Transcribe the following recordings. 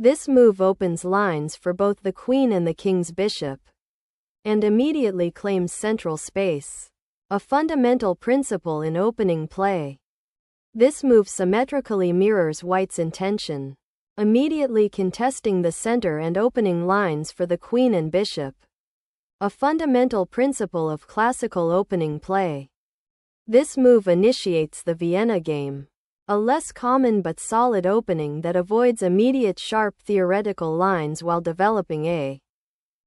This move opens lines for both the queen and the king's bishop, and immediately claims central space, a fundamental principle in opening play. This move symmetrically mirrors white's intention, immediately contesting the center and opening lines for the queen and bishop, a fundamental principle of classical opening play. This move initiates the Vienna game, a less common but solid opening that avoids immediate sharp theoretical lines while developing a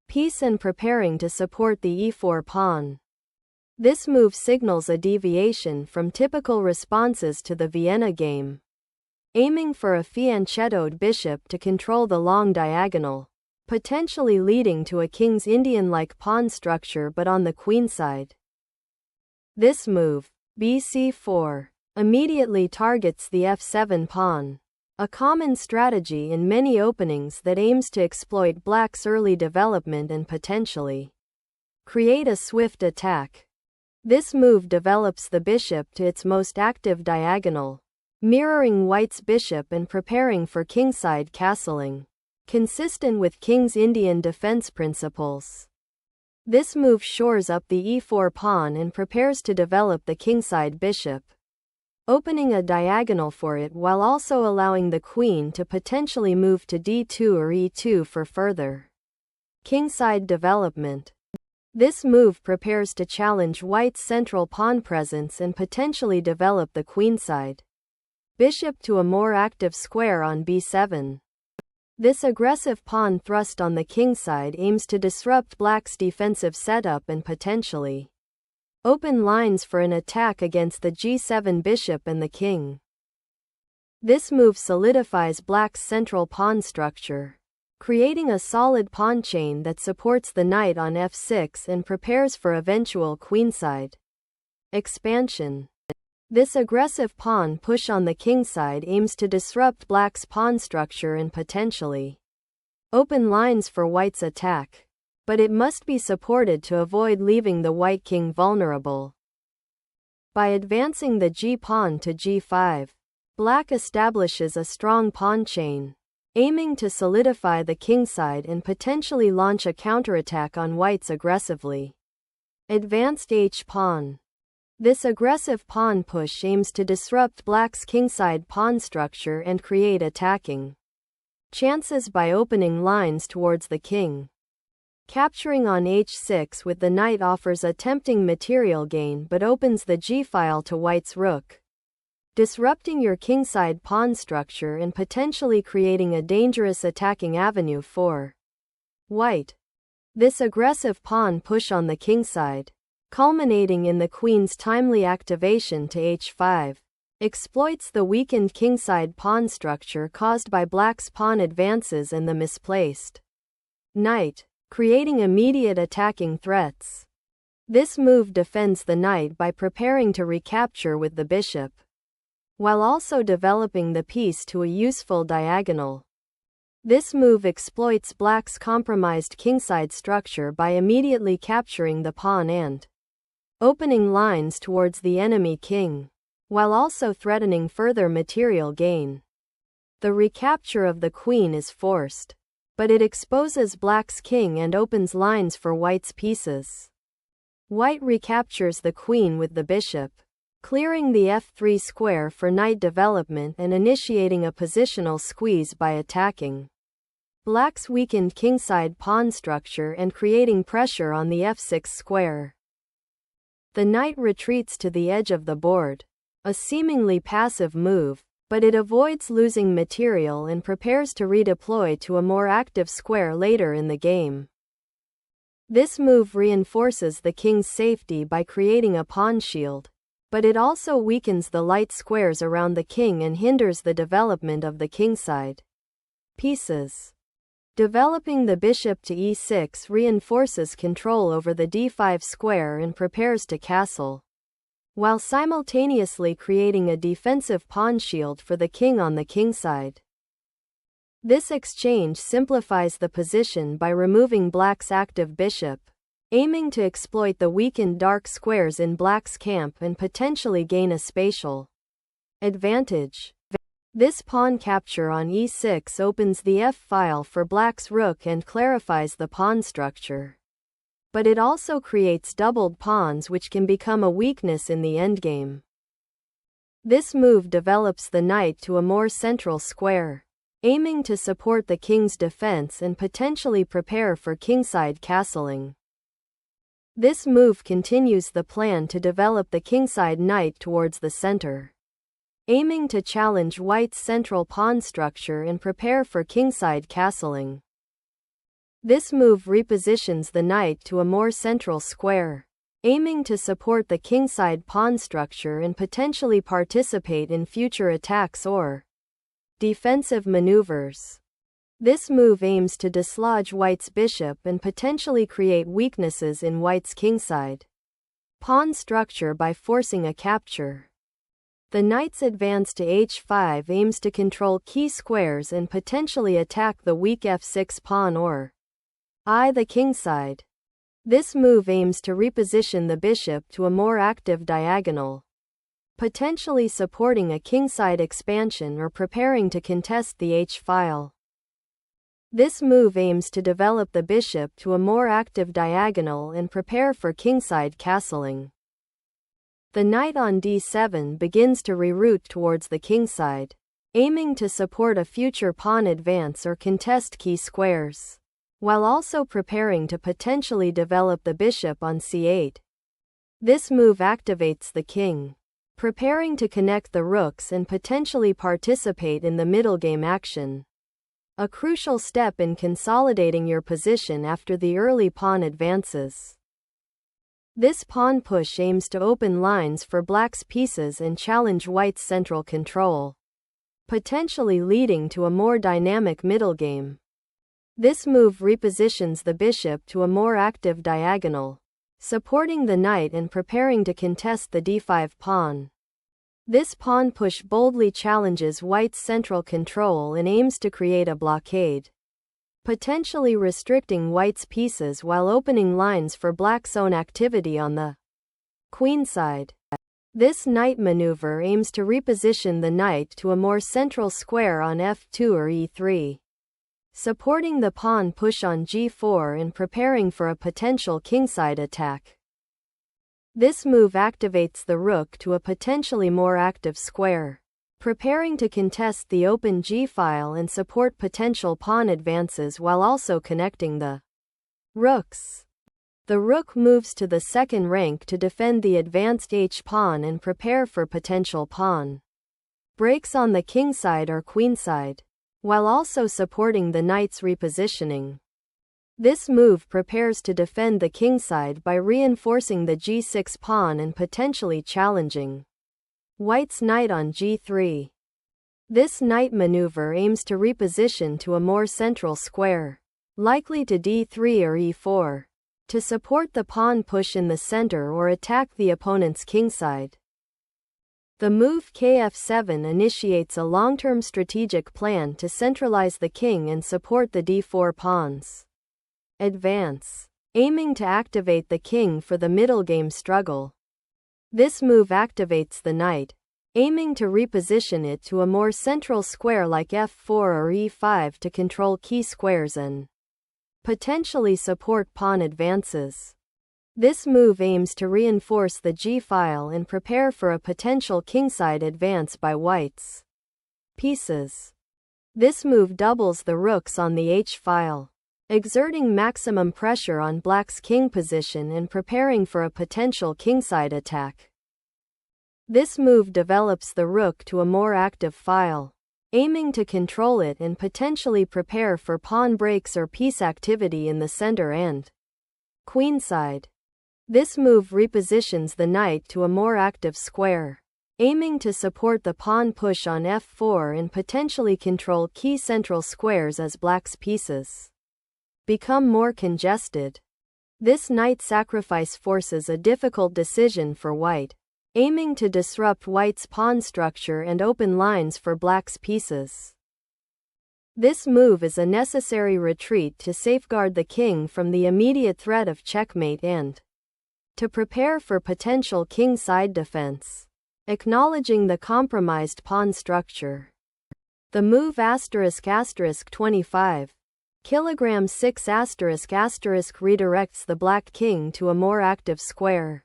piece and preparing to support the e4 pawn. This move signals a deviation from typical responses to the Vienna game, aiming for a fianchettoed bishop to control the long diagonal, potentially leading to a King's Indian-like pawn structure but on the queen side. This move, bc4, immediately targets the f7 pawn, a common strategy in many openings that aims to exploit black's early development and potentially create a swift attack. This move develops the bishop to its most active diagonal, mirroring white's bishop and preparing for kingside castling, consistent with King's Indian defense principles. This move shores up the e4 pawn and prepares to develop the kingside bishop, opening a diagonal for it while also allowing the queen to potentially move to d2 or e2 for further kingside development. This move prepares to challenge white's central pawn presence and potentially develop the queenside bishop to a more active square on b7. This aggressive pawn thrust on the kingside aims to disrupt black's defensive setup and potentially open lines for an attack against the g7 bishop and the king. This move solidifies black's central pawn structure, creating a solid pawn chain that supports the knight on f6 and prepares for eventual queenside expansion. This aggressive pawn push on the kingside aims to disrupt black's pawn structure and potentially open lines for white's attack, but it must be supported to avoid leaving the white king vulnerable. By advancing the g-pawn to g5, black establishes a strong pawn chain, aiming to solidify the kingside and potentially launch a counterattack on white's aggressively advanced h-pawn. This aggressive pawn push aims to disrupt black's kingside pawn structure and create attacking chances by opening lines towards the king. Capturing on h6 with the knight offers a tempting material gain but opens the g-file to white's rook, disrupting your kingside pawn structure and potentially creating a dangerous attacking avenue for white. This aggressive pawn push on the kingside, culminating in the queen's timely activation to h5, exploits the weakened kingside pawn structure caused by black's pawn advances and the misplaced knight, creating immediate attacking threats. This move defends the knight by preparing to recapture with the bishop, while also developing the piece to a useful diagonal. This move exploits black's compromised kingside structure by immediately capturing the pawn and opening lines towards the enemy king, while also threatening further material gain. The recapture of the queen is forced, but it exposes black's king and opens lines for white's pieces. White recaptures the queen with the bishop, clearing the f3 square for knight development and initiating a positional squeeze by attacking black's weakened kingside pawn structure and creating pressure on the f6 square. The knight retreats to the edge of the board, a seemingly passive move, but it avoids losing material and prepares to redeploy to a more active square later in the game. This move reinforces the king's safety by creating a pawn shield, but it also weakens the light squares around the king and hinders the development of the kingside pieces. Developing the bishop to e6 reinforces control over the d5 square and prepares to castle, while simultaneously creating a defensive pawn shield for the king on the kingside. This exchange simplifies the position by removing black's active bishop, aiming to exploit the weakened dark squares in black's camp and potentially gain a spatial advantage. This pawn capture on e6 opens the f-file for black's rook and clarifies the pawn structure. But it also creates doubled pawns which can become a weakness in the endgame. This move develops the knight to a more central square, aiming to support the king's defense and potentially prepare for kingside castling. This move continues the plan to develop the kingside knight towards the center, aiming to challenge white's central pawn structure and prepare for kingside castling. This move repositions the knight to a more central square, aiming to support the kingside pawn structure and potentially participate in future attacks or defensive maneuvers. This move aims to dislodge white's bishop and potentially create weaknesses in white's kingside pawn structure by forcing a capture. The knight's advance to h5 aims to control key squares and potentially attack the weak f6 pawn or the kingside. This move aims to reposition the bishop to a more active diagonal, potentially supporting a kingside expansion or preparing to contest the h-file. This move aims to develop the bishop to a more active diagonal and prepare for kingside castling. The knight on d7 begins to reroute towards the kingside, aiming to support a future pawn advance or contest key squares, while also preparing to potentially develop the bishop on c8. This move activates the king, preparing to connect the rooks and potentially participate in the middle game action, a crucial step in consolidating your position after the early pawn advances. This pawn push aims to open lines for black's pieces and challenge white's central control, potentially leading to a more dynamic middle game. This move repositions the bishop to a more active diagonal, supporting the knight and preparing to contest the d5 pawn. This pawn push boldly challenges white's central control and aims to create a blockade, potentially restricting white's pieces while opening lines for black's own activity on the queenside. This knight maneuver aims to reposition the knight to a more central square on f2 or e3, supporting the pawn push on g4 and preparing for a potential kingside attack. This move activates the rook to a potentially more active square, preparing to contest the open g-file and support potential pawn advances while also connecting the rooks. The rook moves to the second rank to defend the advanced h-pawn and prepare for potential pawn breaks on the kingside or queenside, while also supporting the knight's repositioning. This move prepares to defend the kingside by reinforcing the g6 pawn and potentially challenging white's knight on g3. This knight maneuver aims to reposition to a more central square, likely to d3 or e4, to support the pawn push in the center or attack the opponent's kingside. The move kf7 initiates a long-term strategic plan to centralize the king and support the d4 pawns advance, aiming to activate the king for the middle game struggle. This move activates the knight, aiming to reposition it to a more central square like f4 or e5 to control key squares and potentially support pawn advances. This move aims to reinforce the g-file and prepare for a potential kingside advance by white's pieces. This move doubles the rooks on the h-file, exerting maximum pressure on black's king position and preparing for a potential kingside attack. This move develops the rook to a more active file, aiming to control it and potentially prepare for pawn breaks or piece activity in the center and queenside. This move repositions the knight to a more active square, aiming to support the pawn push on f4 and potentially control key central squares as black's pieces become more congested. This knight sacrifice forces a difficult decision for white, aiming to disrupt white's pawn structure and open lines for black's pieces. This move is a necessary retreat to safeguard the king from the immediate threat of checkmate and to prepare for potential kingside defense, acknowledging the compromised pawn structure. The move ***25 kilogram 6 ** redirects the black king to a more active square,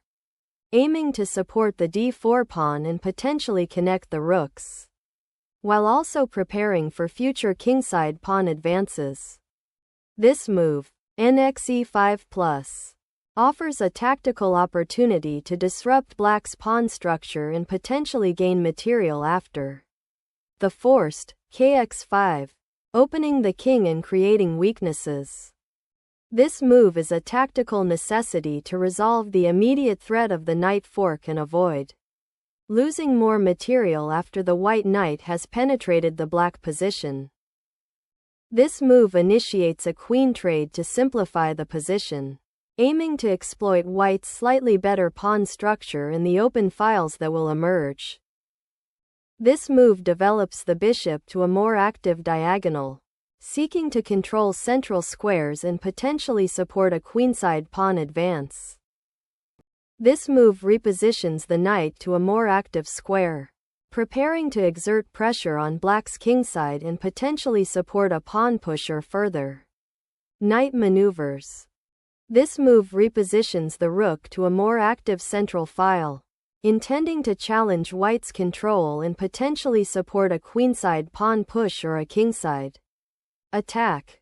aiming to support the d4 pawn and potentially connect the rooks, while also preparing for future kingside pawn advances. This move, nxe5+, offers a tactical opportunity to disrupt black's pawn structure and potentially gain material after the forced kx5, opening the king and creating weaknesses. This move is a tactical necessity to resolve the immediate threat of the knight fork and avoid losing more material after the white knight has penetrated the black position. This move initiates a queen trade to simplify the position, aiming to exploit white's slightly better pawn structure and the open files that will emerge. This move develops the bishop to a more active diagonal, seeking to control central squares and potentially support a queenside pawn advance. This move repositions the knight to a more active square, preparing to exert pressure on black's kingside and potentially support a pawn pusher further. Knight maneuvers. This move repositions the rook to a more active central file, intending to challenge white's control and potentially support a queenside pawn push or a kingside attack.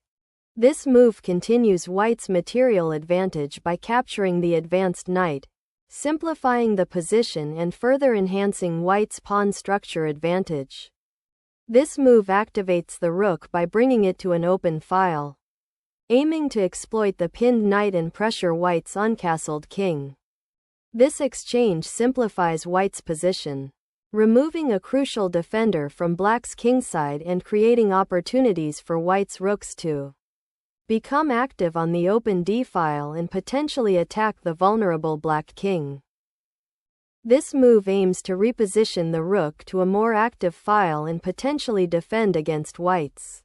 This move continues white's material advantage by capturing the advanced knight, simplifying the position and further enhancing white's pawn structure advantage. This move activates the rook by bringing it to an open file, aiming to exploit the pinned knight and pressure white's uncastled king. This exchange simplifies white's position, removing a crucial defender from black's kingside and creating opportunities for white's rooks to become active on the open d-file and potentially attack the vulnerable black king. This move aims to reposition the rook to a more active file and potentially defend against white's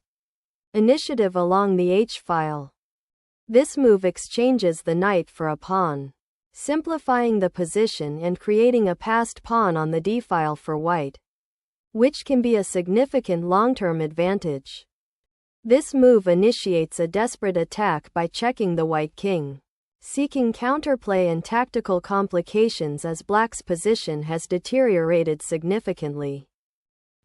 initiative along the h-file. This move exchanges the knight for a pawn, simplifying the position and creating a passed pawn on the d-file for white, which can be a significant long-term advantage. This move initiates a desperate attack by checking the white king, seeking counterplay and tactical complications as black's position has deteriorated significantly.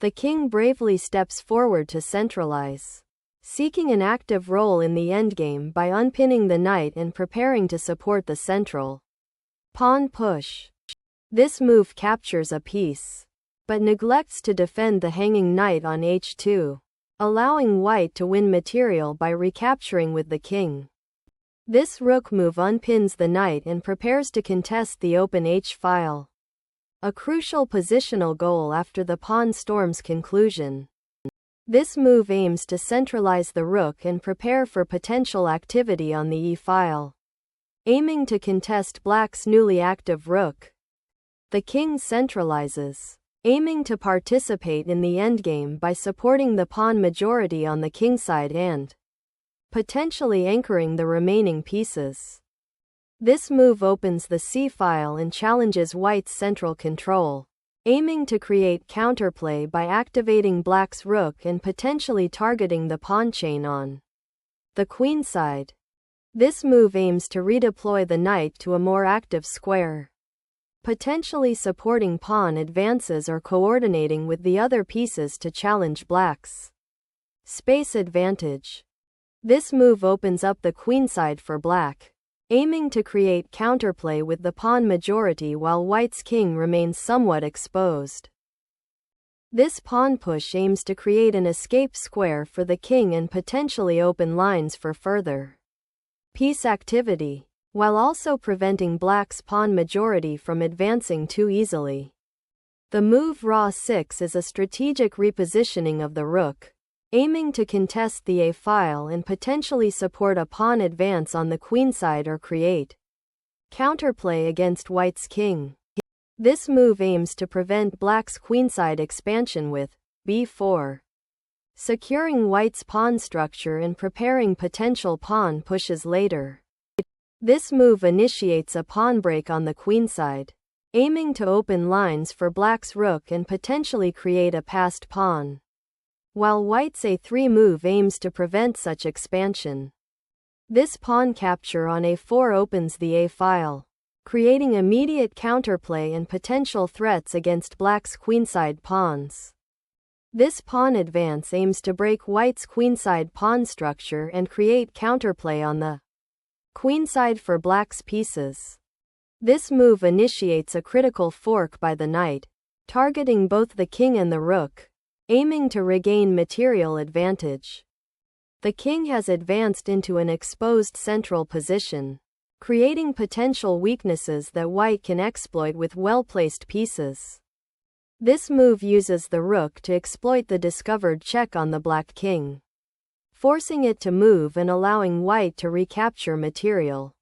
The king bravely steps forward to centralize, seeking an active role in the endgame by unpinning the knight and preparing to support the central pawn push. This move captures a piece, but neglects to defend the hanging knight on h2, allowing white to win material by recapturing with the king. This rook move unpins the knight and prepares to contest the open h-file, a crucial positional goal after the pawn storm's conclusion. This move aims to centralize the rook and prepare for potential activity on the e-file, aiming to contest black's newly active rook. The king centralizes, aiming to participate in the endgame by supporting the pawn majority on the kingside and potentially anchoring the remaining pieces. This move opens the c-file and challenges white's central control, aiming to create counterplay by activating black's rook and potentially targeting the pawn chain on the queenside. This move aims to redeploy the knight to a more active square, potentially supporting pawn advances or coordinating with the other pieces to challenge black's space advantage. This move opens up the queenside for black, aiming to create counterplay with the pawn majority while white's king remains somewhat exposed. This pawn push aims to create an escape square for the king and potentially open lines for further piece activity, while also preventing black's pawn majority from advancing too easily. The move Ra6 is a strategic repositioning of the rook, aiming to contest the a-file and potentially support a pawn advance on the queenside or create counterplay against white's king. This move aims to prevent black's queenside expansion with b4, securing white's pawn structure and preparing potential pawn pushes later. This move initiates a pawn break on the queenside, aiming to open lines for black's rook and potentially create a passed pawn. while white's a3 move aims to prevent such expansion. This pawn capture on a4 opens the a file, creating immediate counterplay and potential threats against black's queenside pawns. This pawn advance aims to break white's queenside pawn structure and create counterplay on the queenside for black's pieces. This move initiates a critical fork by the knight, targeting both the king and the rook, aiming to regain material advantage. The king has advanced into an exposed central position, creating potential weaknesses that white can exploit with well-placed pieces. This move uses the rook to exploit the discovered check on the black king, forcing it to move and allowing white to recapture material.